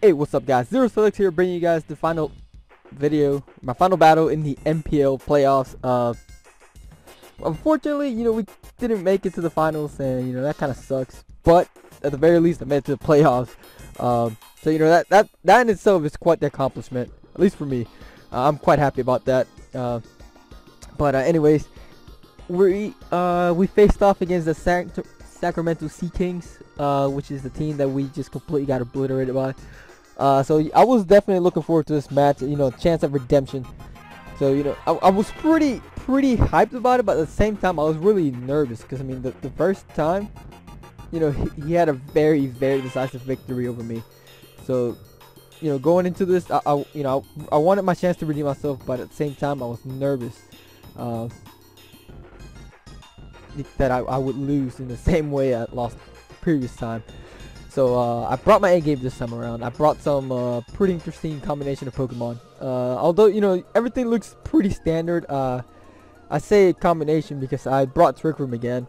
Hey, what's up guys? Zero Select here, bringing you guys the final video, my final battle in the MPL playoffs. Unfortunately, we didn't make it to the finals, and that kind of sucks. But at the very least, I made it to the playoffs. So that in itself is quite the accomplishment, at least for me. I'm quite happy about that. Anyways, we faced off against the Sacramento Seakings, which is the team that we just completely got obliterated by. So I was definitely looking forward to this match, chance of redemption. So, I was pretty hyped about it, but at the same time, I was really nervous because, I mean, the first time, he had a very, very decisive victory over me. So, going into this, I wanted my chance to redeem myself, but at the same time, I was nervous that I would lose in the same way I lost the previous time. So I brought my A game this time around. I brought some pretty interesting combination of Pokemon. Although everything looks pretty standard. I say combination because I brought Trick Room again.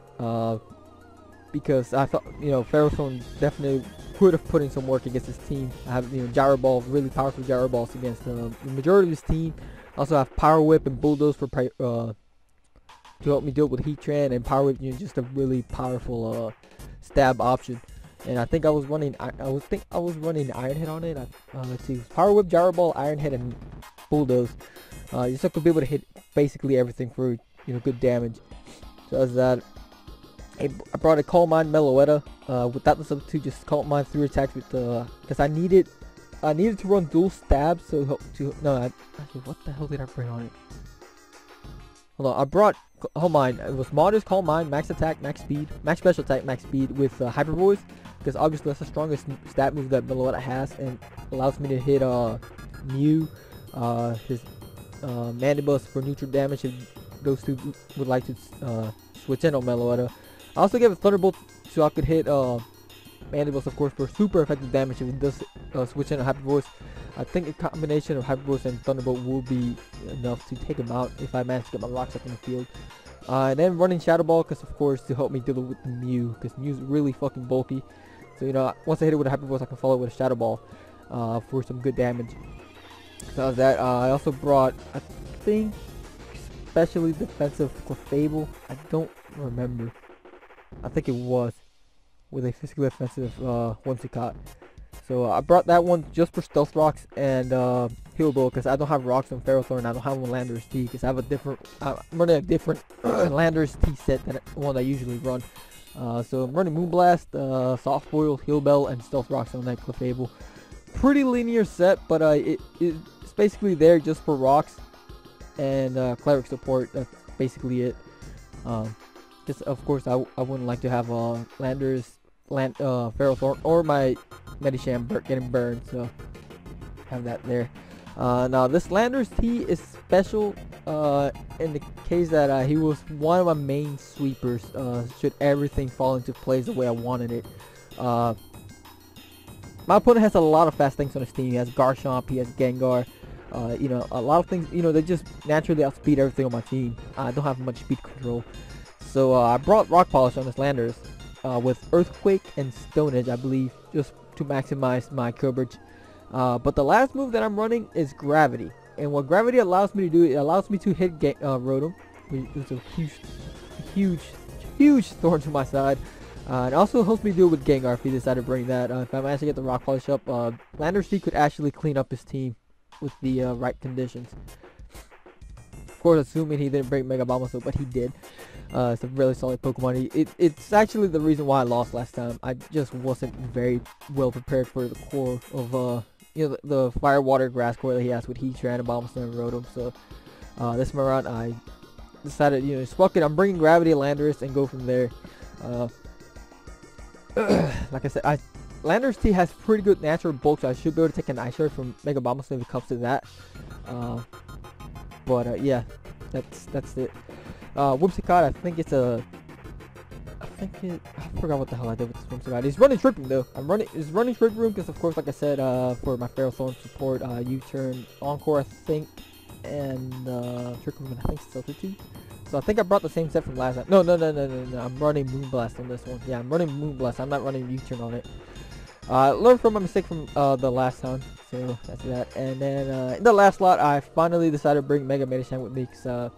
Because I thought Ferrothorn definitely could have put in some work against his team. I have Gyro Ball, really powerful Gyro Balls against the majority of his team. I also have Power Whip and Bulldoze for to help me deal with Heatran, and Power Whip just a really powerful stab option. And I think I was running. I was running Iron Head on it. Let's see, Power Whip, Gyro Ball, Iron Head, and Bulldoze. Just so I could be able to hit basically everything for good damage. So as that, I brought a Calm Mind Meloetta. Without the substitute, just Calm Mind 3 attacks with because I needed to run dual stabs. So actually, what the hell did I bring on it? Hold on, I brought Calm Mind. It was Modest, Calm Mind, Max Attack, Max Speed, Max Special Attack, Max Speed with Hyper Voice. Because obviously that's the strongest stat move that Meloetta has, and allows me to hit Mew, his Mandibus for neutral damage if those two would like to switch in on Meloetta. I also gave a Thunderbolt so I could hit Mandibus, of course, for super effective damage if it does switch in on Hyper Voice. I think a combination of Hyper Voice and Thunderbolt will be enough to take him out if I manage to get my rocks up in the field. And then running Shadow Ball, because of course to help me deal with Mew, because Mew's really fucking bulky. So once I hit it with a Hyper Voice, I can follow it with a Shadow Ball for some good damage. So that was that. I also brought, I think, especially defensive Clefable. I don't remember. I think it was with a physically offensive Whimsicott. So I brought that one just for Stealth Rocks and Heal Blow, because I don't have rocks on Ferrothorn. I don't have one Landorus T, because I have a different. I'm running a different Landorus T set than one I usually run. So I'm running Moonblast, Soft Boil, Heal Bell, and Stealth Rocks on that Clefable. Pretty linear set, but it's basically there just for rocks and cleric support. That's basically it. Just of course I wouldn't like to have Landorus, Ferrothorn, or my Medicham getting burned, so have that there. Now this Landorus T is special in the case that he was one of my main sweepers should everything fall into place the way I wanted it. My opponent has a lot of fast things on his team. He has Garchomp, he has Gengar, a lot of things, they just naturally outspeed everything on my team. I don't have much speed control. So I brought Rock Polish on this Landorus with Earthquake and Stone Edge, I believe, just to maximize my coverage. But the last move that I'm running is Gravity. And what Gravity allows me to do, it allows me to hit Rotom, which is a huge thorn to my side. And also helps me deal with Gengar if he decided to bring that. If I manage to get the Rock Polish up, Landorus T could actually clean up his team with the right conditions. Of course, assuming he didn't break Mega Bombasol, but he did. It's a really solid Pokemon. It's actually the reason why I lost last time. I just wasn't very well prepared for the core of the Fire, Water, Grass core that he has with Heatran and Bombasol and Rotom. So this time around, I decided, fuck it, I'm bringing Gravity to Landorus and go from there. Like I said, Landorus T has pretty good natural bulk, so I should be able to take an Ice Shard from Mega Bombasol if it comes to that. Yeah, that's it. Whimsicott, I think it's a. I forgot what the hell I did with this Whimsicott. He's running Trick Room though. He's running Trick Room because, of course, like I said, for my Ferrothorn support, U-turn, Encore, I think, and Trick Room, I think, Substitute. So I think I brought the same set from last time. No. I'm running Moonblast on this one. Yeah, I'm running Moonblast. I'm not running U-turn on it. Learned from my mistake from the last time, so that's that. And then in the last slot, I finally decided to bring Mega Medicham with me, because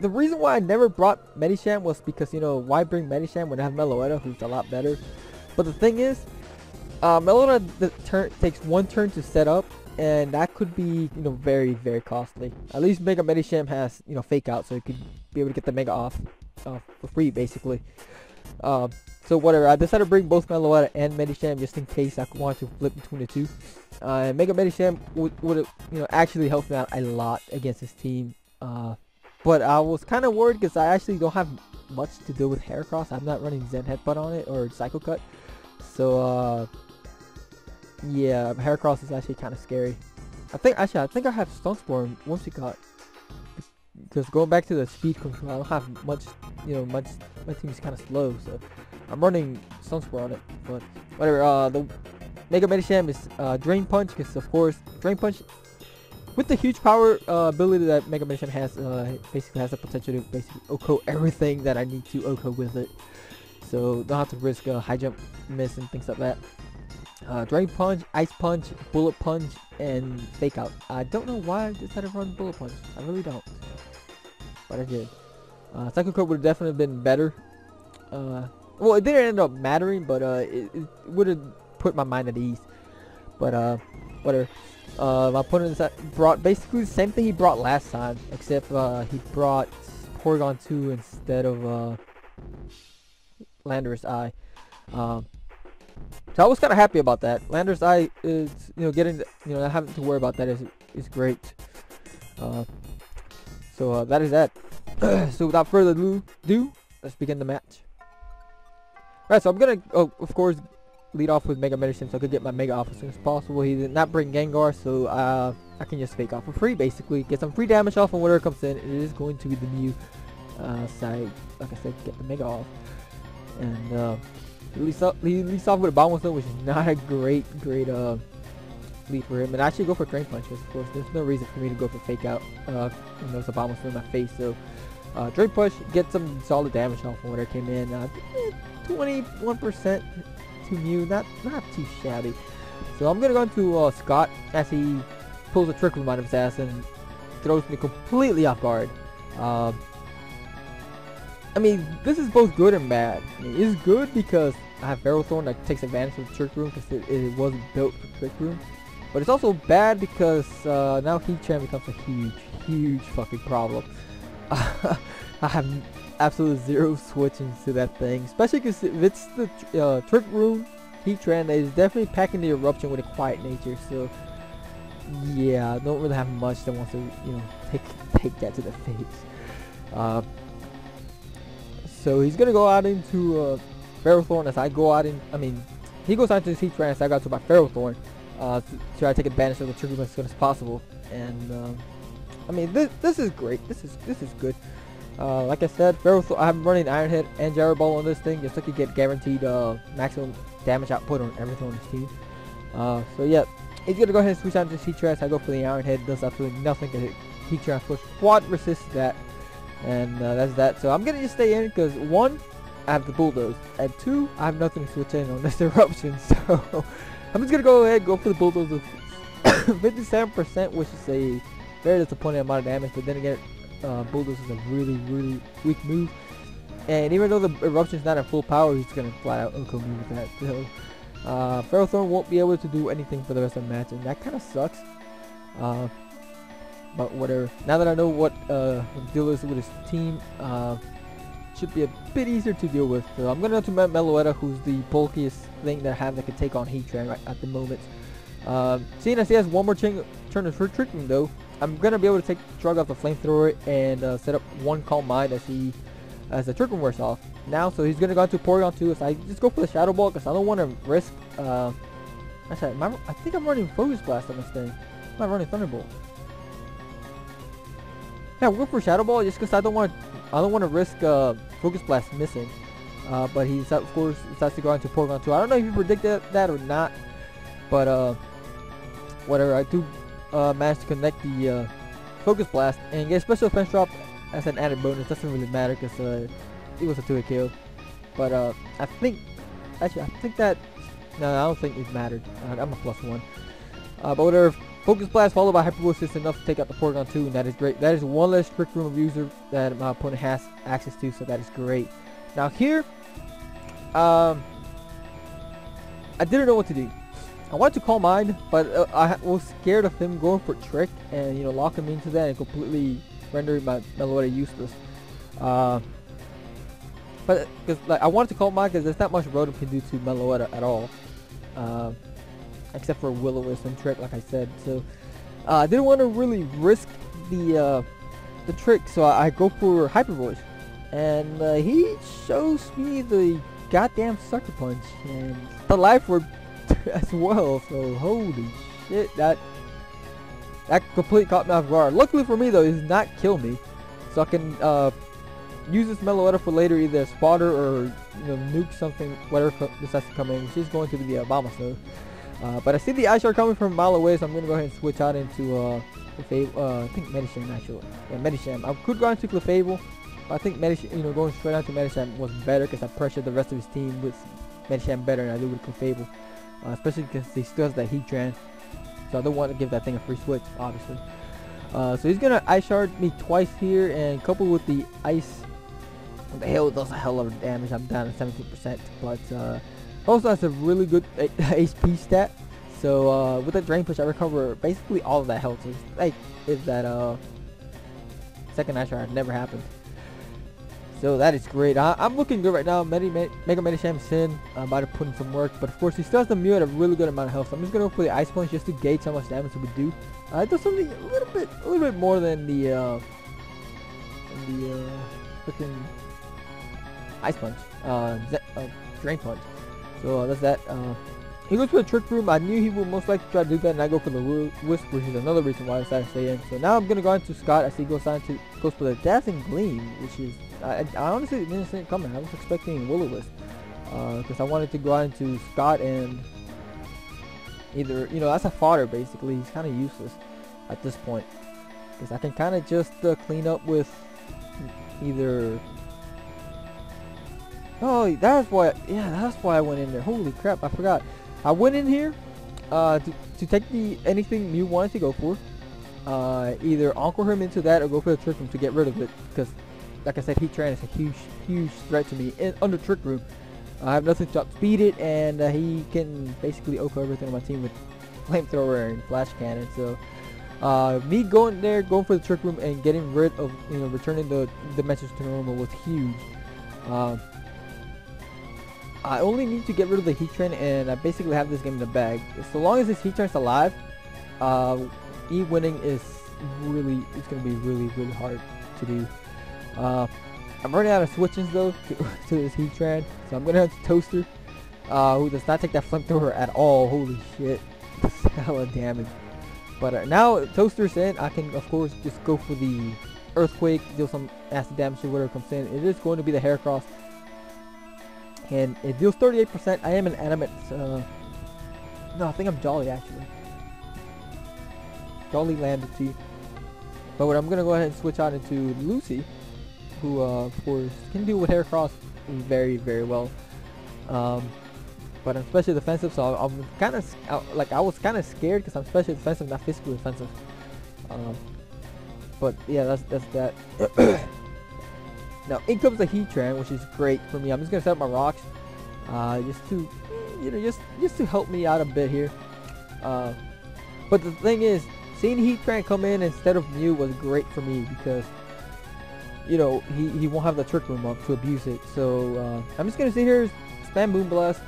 the reason why I never brought Medicham was because, you know, why bring Medicham when I have Meloetta, who's a lot better. But the thing is, Meloetta takes one turn to set up, and that could be, you know, very, very costly. At least Mega Medicham has, you know, fake out, so you could be able to get the Mega off for free, basically. So whatever, I decided to bring both Meloetta and Medicham just in case I wanted to flip between the two. Mega Medicham would you know, actually help me out a lot against his team. But I was kind of worried because I actually don't have much to do with Heracross. I'm not running Zen Headbutt on it or Psycho Cut. So yeah, Heracross is actually kind of scary. I think I have Stun Spore once he got, because going back to the speed control, I don't have much, you know, my team is kind of slow, so I'm running Stun Spore on it. But whatever. The Mega Medicham is Drain Punch, because of course Drain Punch, with the huge power ability that Mega Medicham has, basically has the potential to basically OHKO everything that I need to OHKO with it. So don't have to risk high jump miss and things like that. Drain Punch, Ice Punch, Bullet Punch, and Fake Out. I don't know why I decided to run Bullet Punch. I really don't. But I did. Psycho Cut would have definitely been better. Well, it didn't end up mattering, but it would have put my mind at ease. But whatever. My opponent brought basically the same thing he brought last time, except he brought Porygon 2 instead of Landorus Eye. So I was kind of happy about that. Landorus Eye is, you know, getting, you know, not having to worry about that is great. So that is that. So without further ado, let's begin the match. Alright, so I'm gonna, of course, lead off with Mega Medicham so I could get my Mega off as soon as possible. He did not bring Gengar, so I can just fake off for free, basically. Get some free damage off on whatever comes in. It is going to be the Mew side, like I said, get the Mega off. And he leads off with a Boundless Note, which is not a great lead for him. And I actually go for Drain Punch, because of course there's no reason for me to go for Fake Out when there's a Boundless Note in my face. So Drain Punch, get some solid damage off on whatever came in. 21% to Mew, not too shabby. So I'm gonna go into Scott as he pulls a Trick Room out of his ass and throws me completely off guard. I mean, this is both good and bad. I mean, it's good because I have Ferrothorn that takes advantage of the Trick Room because it wasn't built for Trick Room. But it's also bad because now Heatran becomes a huge fucking problem. I have absolutely zero switching to that thing, especially because if it's the Trick Room Heatran, that is definitely packing the Eruption with a quiet nature. So yeah, I don't really have much that wants to, you know, take that to the face. So he's gonna go out into Ferrothorn as I go out in. I mean, he goes out into his Heatran as I got to my Ferrothorn to try to take advantage of the Trick Room as soon as possible. And I mean, this is great. This is good. Like I said, I'm running Iron Head and Gyro Ball on this thing just so I could get guaranteed maximum damage output on everything on his team. So yeah, he's gonna go ahead and switch out to Heatran. I go for the Iron Head. Does absolutely nothing because Heatran Push Quad resists that, and that's that. So I'm gonna just stay in because 1, I have the Bulldoze, and 2, I have nothing to switch in on this Eruption. So I'm just gonna go ahead and go for the Bulldoze with 57%, which is a very disappointing amount of damage. But then again, Bulldoze is a really weak move, and even though the Eruption is not at full power, he's gonna flat out OHKO me with that. So Ferrothorn won't be able to do anything for the rest of the match, and that kind of sucks. But whatever. Now that I know what the deal is with his team, should be a bit easier to deal with. So I'm gonna go to Meloetta, who's the bulkiest thing that I have that can take on Heatran right at the moment. Seeing as he has one more turn of Trick Room though, I'm gonna be able to shrug off the Flamethrower and set up one Calm Mind as the Trick Room wears off. Now, so he's gonna go into Porygon 2. So I just go for the Shadow Ball because I don't want to risk. Actually, I think I'm running Focus Blast on this thing. I'm not running Thunderbolt. Yeah, we'll go for Shadow Ball just because I don't want to risk Focus Blast missing. But he of course decides to go into Porygon 2. I don't know if you predicted that or not, but whatever. I do manage to connect the Focus Blast and get Special Defense Drop as an added bonus. Doesn't really matter because it was a 2-hit kill. But I think Actually, I think that... No, I don't think it mattered. I'm a +1. But whatever. Focus Blast followed by Hyper Boost is enough to take out the Porygon 2, and that is great. That is one less Trick Room abuser that my opponent has access to, so that is great. Now here, I didn't know what to do. I wanted to Calm Mind, but I was scared of him going for Trick and, you know, locking me into that and completely rendering my Meloetta useless. But because like I wanted to Calm Mind because there's not much Rotom can do to Meloetta at all. Except for Will-O-Wisp and Trick, like I said. So I didn't want to really risk the Trick, so I go for Hyper Voice, and he shows me the goddamn Sucker Punch and the Life Orb as well. So holy shit, that completely caught me off guard. Luckily for me though, it does not kill me, so I can use this Meloetta for later, either a spotter or, you know, nuke something, whatever decides to come in, which is going to be the Abomasnow. But I see the Ice Shard coming from a mile away, so I'm going to go ahead and switch out into I think Medicham actually. Yeah, Medicham. I could go into Clefable, but I think Medicham, you know, going straight onto Medicham was better because I pressured the rest of his team with Medicham better than I do with Clefable. Especially because he still has that Heatran, so I don't want to give that thing a free switch, obviously. So he's going to Ice Shard me twice here, and coupled with the Ice, what the hell, does a hell of damage. I'm down to 17%, but also has a really good HP stat. So with that Drain Push, I recover basically all of that health. So it's like if that second Ice Shard never happened. So that is great. I'm looking good right now. Mega Medicham Sin, I'm about to put in some work, but of course he still has the Mew at a really good amount of health. So I'm just gonna go for the Ice Punch just to gauge how much damage it would do. It does something a little bit more than the freaking Ice Punch, Drain Punch. So that's that. He goes for the Trick Room. I knew he would most likely try to do that, and I go for the Wisp, which is another reason why I decided to stay in. So now I'm gonna go into Scott. I see he goes for the Dazzling Gleam, which is I honestly didn't see it coming. I was expecting Will-O-Wisp because I wanted to go out into Scott and either, you know, that's a fodder basically. He's kind of useless at this point because I can kind of just clean up with either. Oh, that's why. Yeah, that's why I went in there. Holy crap, I forgot. I went in here to take the anything Mew wanted to go for. Either Encore him into that or go for the Trick Room to get rid of it. Because, like I said, Heatran is a huge threat to me under Trick Room. I have nothing to outspeed it, and he can basically OHKO everything on my team with Flamethrower and Flash Cannon. So, me going there, going for the Trick Room and getting rid of, you know, returning the dimensions to normal was huge. I only need to get rid of the Heatran, and I basically have this game in the bag. So long as this Heatran's alive, winning is it's going to be really hard to do. I'm running out of switches though to this Heatran, so I'm going to have to Toaster, who does not take that Flamethrower at all. Holy shit, that's hella damage. But now Toaster's in, I can of course just go for the Earthquake, deal some acid damage or whatever comes in. It is going to be the Heracross, and it deals 38%. I am an animate. No, I think I'm Jolly actually. Jolly landed too. But what I'm gonna go ahead and switch out into Lucy, who of course can deal with Heracross very well. But I'm specially defensive, so I'm kind of like I was kind of scared because I'm specially defensive, not physically defensive. But yeah, that's that. Now in comes the Heatran, which is great for me. I'm just gonna set up my rocks, just to, you know, just to help me out a bit here. But the thing is, seeing Heatran come in instead of Mew was great for me because, you know, he won't have the Trick Room up to abuse it. So I'm just gonna sit here, spam Boom Blast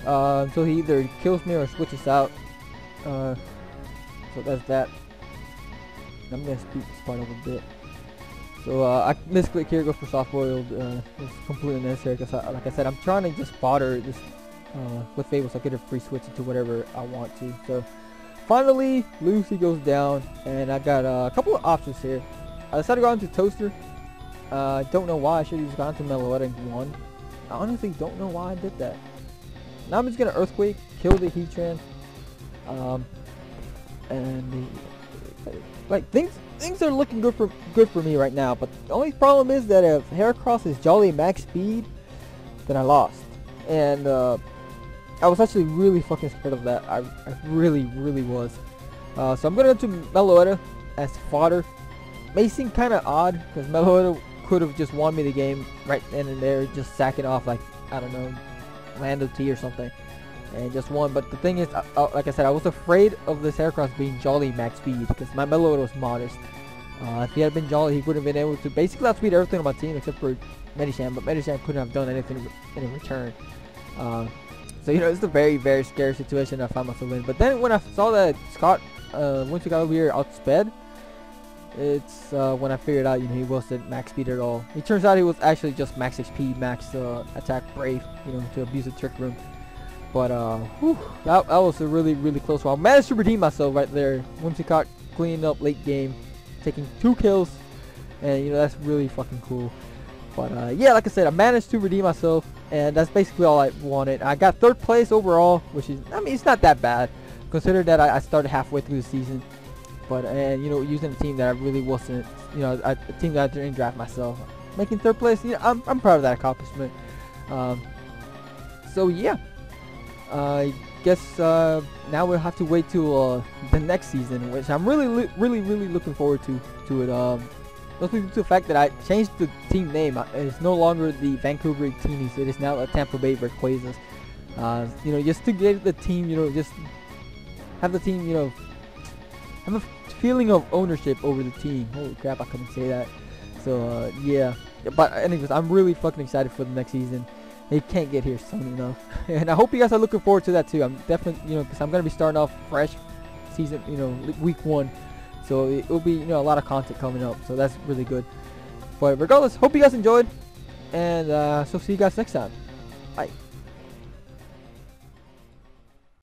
until he either kills me or switches out. So that's that. I'm gonna speed this part up a bit. So I misclick here, go for Soft Boiled. It's completely unnecessary because, like I said, I'm trying to just fodder this with Fable so I get a free switch into whatever I want to. So finally, Lucy goes down, and I got a couple of options here. I decided to go into Toaster. Don't know why. I should have just gone to Meloetta and won. I honestly don't know why I did that. Now I'm just gonna Earthquake, kill the Heatran, and like things are looking good for me right now. But the only problem is that if Heracross is Jolly max speed, then I lost. and I was actually really fucking scared of that. I really was. So I'm gonna go to Meloetta as fodder. May seem kind of odd because Meloetta could have just won me the game right then and there, just sacking off like, I don't know, Lando T or something, and just won. But the thing is, like I said, I was afraid of this Heracross being Jolly max speed because my Meloetta was modest. If he had been Jolly, he would have been able to basically outspeed everything on my team except for Medicham, but Medicham couldn't have done anything in return. So you know, it's a very scary situation I found myself in. But then when I saw that Scott, once we got over here, outsped, it's when I figured out, you know, he wasn't max speed at all. It turns out he was actually just max HP, max attack brave, you know, to abuse the trick room. But whew, that was a really close one. I managed to redeem myself right there. Whimsicott cleaning up late game, taking 2 kills, and you know, that's really fucking cool. But yeah, like I said, I managed to redeem myself, and that's basically all I wanted. I got 3rd place overall, which is, I mean, it's not that bad, considering that I started halfway through the season. But and you know, using a team that I really wasn't, you know, a team that I didn't draft myself, making 3rd place, you know, I'm proud of that accomplishment. So yeah, I guess now we'll have to wait till the next season, which I'm really looking forward to it. Mostly due to the fact that I changed the team name. It's no longer the Vancouver Teenies. It is now the Tampa Bay Rayquazas. You know, just to get the team, you know, just have the team, you know, have a feeling of ownership over the team. Holy crap, I couldn't say that. So yeah. But anyways, I'm really fucking excited for the next season. It can't get here soon enough. And I hope you guys are looking forward to that too. I'm definitely, you know, because I'm going to be starting off fresh season, you know, week 1. So it will be, you know, a lot of content coming up. So that's really good. But regardless, hope you guys enjoyed. And so see you guys next time.